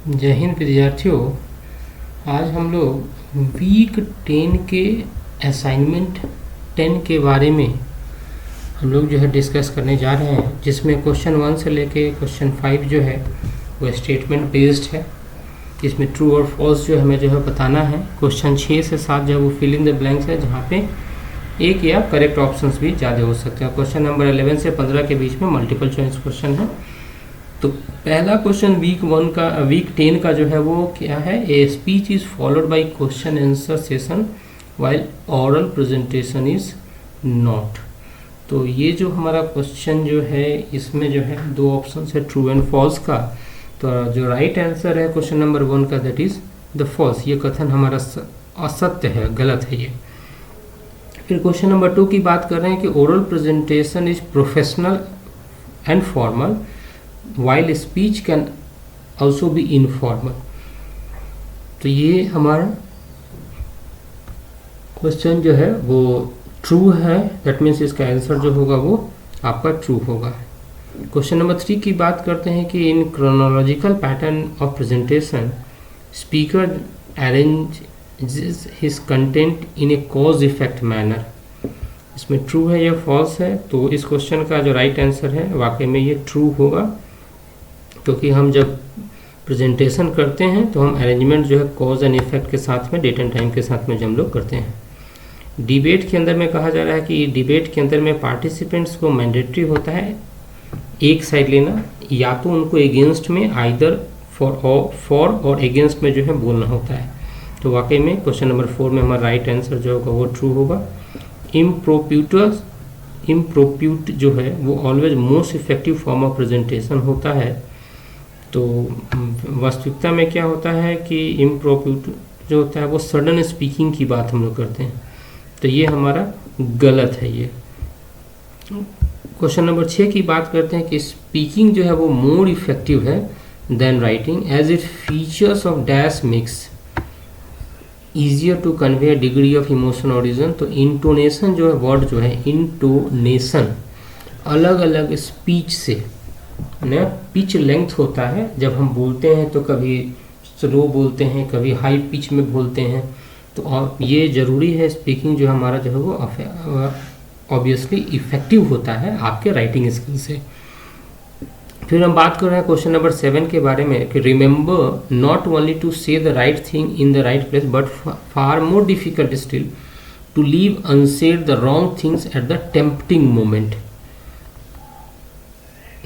जय हिंद विद्यार्थियों। आज हम लोग वीक 10 के असाइनमेंट 10 के बारे में हम लोग जो है डिस्कस करने जा रहे हैं, जिसमें क्वेश्चन 1 से लेके क्वेश्चन 5 जो है वो स्टेटमेंट बेस्ड है। इसमें ट्रू और फॉल्स जो हमें जो है बताना है। क्वेश्चन 6 से 7 जो है वो फिल इन द ब्लैंक्स है, जहाँ पे एक या करेक्ट ऑप्शंस भी ज़्यादा हो सकते हैं। क्वेश्चन नंबर 11 से 15 के बीच में मल्टीपल चॉइस क्वेश्चन है। तो पहला क्वेश्चन वीक 10 का जो है वो क्या है, a speech is followed by question answer session while oral presentation is not. तो ये जो हमारा क्वेश्चन जो है इसमें जो है दो ऑप्शन है ट्रू एंड फॉल्स का। तो जो राइट आंसर है क्वेश्चन नंबर 1 का दैट इज द फॉल्स। ये कथन हमारा असत्य है, गलत है ये। फिर क्वेश्चन नंबर 2 की बात कर रहे हैं कि oral presentation is professional and formal while speech can also be informal। तो ये हमारा क्वेश्चन जो है वो ट्रू है, दैट मीन्स इसका आंसर जो होगा वो आपका ट्रू होगा। क्वेश्चन नंबर 3 की बात करते हैं कि in chronological pattern of presentation speaker arranges his content in A cause effect manner. इसमें ट्रू है या फॉल्स है? तो इस क्वेश्चन का जो राइट आंसर है वाकई में ये ट्रू होगा, क्योंकि हम जब प्रेजेंटेशन करते हैं तो हम अरेंजमेंट जो है कॉज एंड इफेक्ट के साथ में, डेट एंड टाइम के साथ में जो हम लोग करते हैं। डिबेट के अंदर में कहा जा रहा है कि डिबेट के अंदर में पार्टिसिपेंट्स को मैंडेटरी होता है एक साइड लेना, या तो उनको एगेंस्ट में आइदर फॉर और एगेंस्ट में जो है बोलना होता है। तो वाकई में क्वेश्चन नंबर 4 में हमारा राइट आंसर जो होगा वो ट्रू होगा। इम्प्रोप्यूट जो है वो always most effective form of presentation होता है। तो वास्तविकता में क्या होता है कि इम्प्रोप्यूट जो होता है वो सडन स्पीकिंग की बात हम लोग करते हैं, तो ये हमारा गलत है ये। क्वेश्चन नंबर 6 की बात करते हैं कि स्पीकिंग जो है वो मोर इफेक्टिव है then writing as it features of dash mix easier to convey degree of emotion और रीजन। तो इंटोनेशन जो है, वर्ड जो है इंटोनेशन अलग अलग स्पीच से ना पिच लेंथ होता है। जब हम बोलते हैं तो कभी स्लो बोलते हैं, कभी हाई पिच में बोलते हैं। तो ये ज़रूरी है, स्पीकिंग जो हमारा जो है वो ऑब्वियसली इफेक्टिव होता है आपके राइटिंग स्किल से। फिर हम बात कर रहे हैं क्वेश्चन नंबर 7 के बारे में कि remember not only to say the right thing in the right place but far more difficult still to leave unsaid the wrong things at the tempting moment.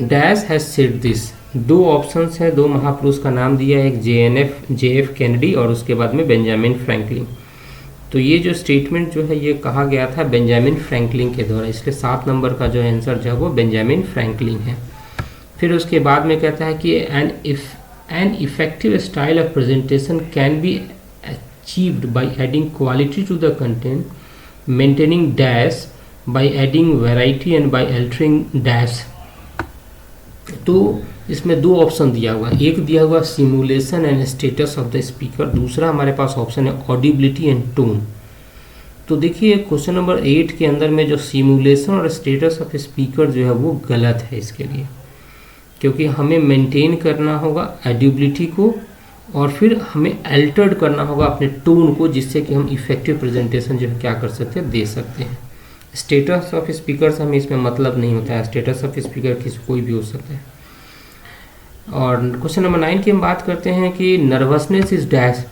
Dash has said this. दो options है, दो महापुरुष का नाम दिया है, एक JF Kennedy और उसके बाद में बेंजामिन फ्रैंकलिन। तो ये जो स्टेटमेंट जो है ये कहा गया था बेंजामिन फ्रैंकलिन के द्वारा, इसलिए 7 नंबर का जो आंसर जो है वो बेंजामिन फ्रैंकलिन है। फिर उसके बाद में कहता है कि an effective style of presentation can be achieved by adding quality to the content, maintaining dash by adding variety and by altering dash. तो इसमें दो ऑप्शन दिया हुआ है, एक दिया हुआ simulation and status of the speaker, दूसरा हमारे पास ऑप्शन है ऑडिबिलिटी एंड टोन। तो देखिए क्वेश्चन नंबर 8 के अंदर में जो सिमुलेशन और स्टेटस ऑफ स्पीकर जो है वो गलत है इसके लिए, क्योंकि हमें मेंटेन करना होगा ऑडिबिलिटी को और फिर हमें अल्टर्ड करना होगा अपने टोन को, जिससे कि हम इफेक्टिव प्रेजेंटेशन जो है क्या कर सकते हैं, दे सकते हैं। स्टेटस ऑफ स्पीकर से हमें इसमें मतलब नहीं होता है, स्टेटस ऑफ स्पीकर किसी कोई भी हो सकता है। और क्वेश्चन नंबर 9 की हम बात करते हैं कि नर्वसनेस इज डैश।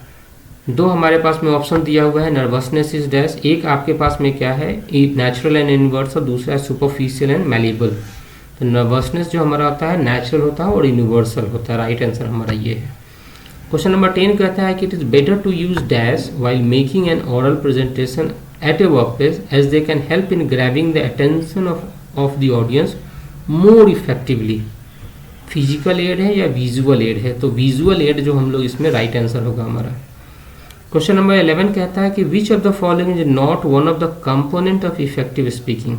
दो हमारे पास में ऑप्शन दिया हुआ है, नर्वसनेस इज डैश। एक आपके पास में क्या है, नेचुरल एंड यूनिवर्सल, दूसरा है सुपरफिशियल एंड मैलेबल। तो नर्वसनेस जो हमारा होता है नेचुरल होता है और यूनिवर्सल होता है। राइट आंसर हमारा ये है। क्वेश्चन नंबर 10 कहता है कि it is better to use dash while making an oral presentation at a workplace as they can help in grabbing the attention of the audience more effectively। Physical aid है या visual add है? तो visual add जो हम लोग इसमें right answer होगा हमारा। क्वेश्चन नंबर 11 कहता है कि विच of the following is not one of the component of effective speaking.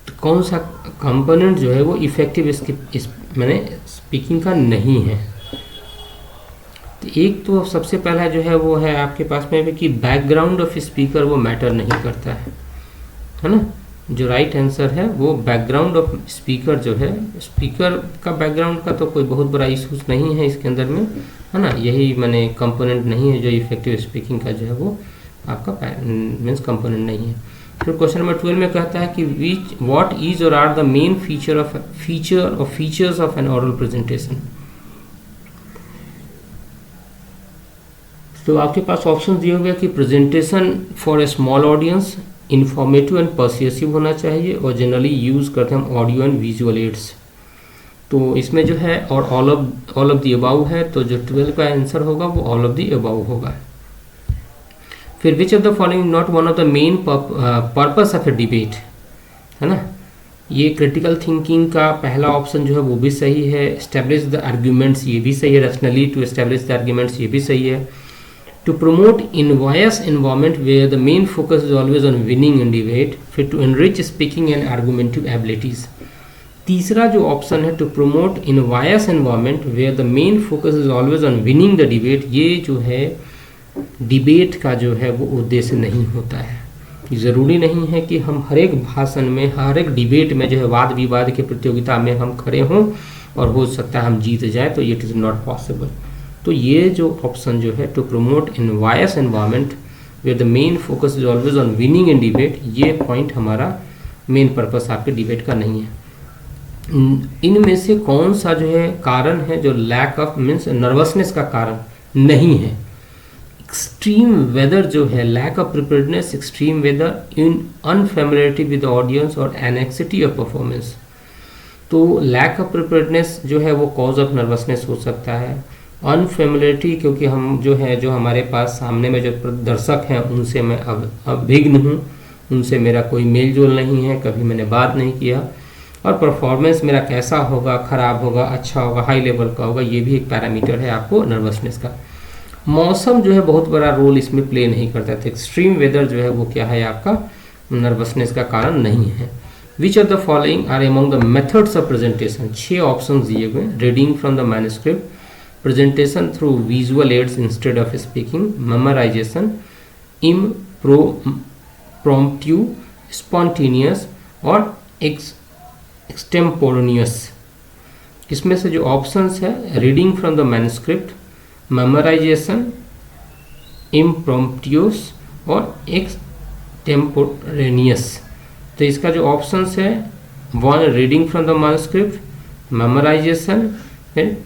तो कौन सा कंपोनेंट जो है वो इफेक्टिव मैंने स्पीकिंग का नहीं है? एक तो सबसे पहला जो है वो है आपके पास में कि बैकग्राउंड ऑफ स्पीकर वो मैटर नहीं करता है ना। जो राइट आंसर है वो बैकग्राउंड ऑफ स्पीकर जो है, स्पीकर का बैकग्राउंड का तो कोई बहुत बड़ा इशूज नहीं है इसके अंदर में, है ना। यही मैंने कंपोनेंट नहीं है जो इफेक्टिव स्पीकिंग का जो है वो आपका मीन्स कंपोनेंट नहीं है। फिर क्वेश्चन नंबर 12 में कहता है कि व्हाट इज और are the main features of an oral presentation. तो आपके पास ऑप्शन दिए हुए कि presentation for a small audience, informative and persuasive होना चाहिए, और जनरली यूज करते हैं हम ऑडियो एंड विजुअल एड्स। तो इसमें जो है और ऑल ऑफ द अबाउ है, तो जो 12 का आंसर होगा वो ऑल ऑफ द अबाउ होगा। फिर विच of the following not one of the main purpose of A debate, है ना। ये क्रिटिकल थिंकिंग का पहला ऑप्शन जो है वो भी सही है। एस्टेब्लिश द आर्ग्यूमेंट्स, ये भी सही है। Rationally to establish the arguments, ये भी सही है। To promote unbiased environment where the main focus is always on winning in debate, फिर to enrich speaking and argumentative abilities। तीसरा जो ऑप्शन है, to promote unbiased environment where the main focus is always on winning the debate, ये जो है debate का जो है वो उद्देश्य नहीं होता है। ज़रूरी नहीं है कि हम हर एक भाषण में, हर एक डिबेट में जो है वाद विवाद की प्रतियोगिता में हम खड़े हों और हो सकता है हम जीत जाए, तो इट इज़ नॉट पॉसिबल। तो ये जो ऑप्शन जो है, to promote unbiased environment where the main focus is always on winning in debate, ये पॉइंट हमारा मेन पर्पस आपके डिबेट का नहीं है। इनमें से कौन सा जो है कारण है जो लैक ऑफ मीन्स नर्वसनेस का कारण नहीं है। एक्सट्रीम वेदर जो है, lack of preparedness, extreme weather, in unfamiliarity with audience और एनेक्सिटी ऑफ परफॉर्मेंस। तो लैक ऑफ प्रिपेयर्डनेस जो है वो कॉज ऑफ नर्वसनेस हो सकता है। अनफेमिलियरिटी, क्योंकि हम जो है जो हमारे पास सामने में जो दर्शक हैं उनसे मैं अभिज्ञ हूँ, उनसे मेरा कोई मेल जोल नहीं है, कभी मैंने बात नहीं किया। और परफॉर्मेंस मेरा कैसा होगा, ख़राब होगा, अच्छा होगा, हाई लेवल का होगा, ये भी एक पैरामीटर है आपको नर्वसनेस का। मौसम जो है बहुत बड़ा रोल इसमें प्ले नहीं करता, तो एक्सट्रीम वेदर जो है वो क्या है आपका नर्वसनेस का कारण नहीं है। Which of the following are among the methods of presentation, 6 option दिए हुए। Reading from the manuscript, presentation through visual aids instead of speaking, memorization, impromptu, spontaneous और extemporaneous। इसमें से जो ऑप्शंस है, reading from the manuscript, memorisation, impromptu और extemporaneous. तो इसका जो ऑप्शंस है, 1 reading from the manuscript, memorisation, फिर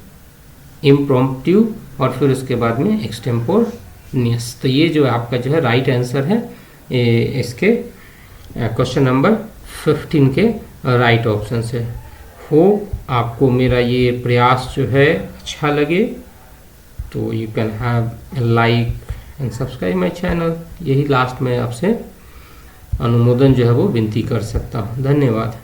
इम्प्रॉम्प्टिव और फिर उसके बाद में एक्सटेम्पोरेनियस। तो ये जो आपका जो है राइट आंसर है इसके क्वेश्चन नंबर 15 के राइट ऑप्शन से। हो आपको मेरा ये प्रयास जो है अच्छा लगे तो you can have like and subscribe my channel. यही लास्ट में आपसे अनुमोदन जो है वो विनती कर सकता हूँ। धन्यवाद।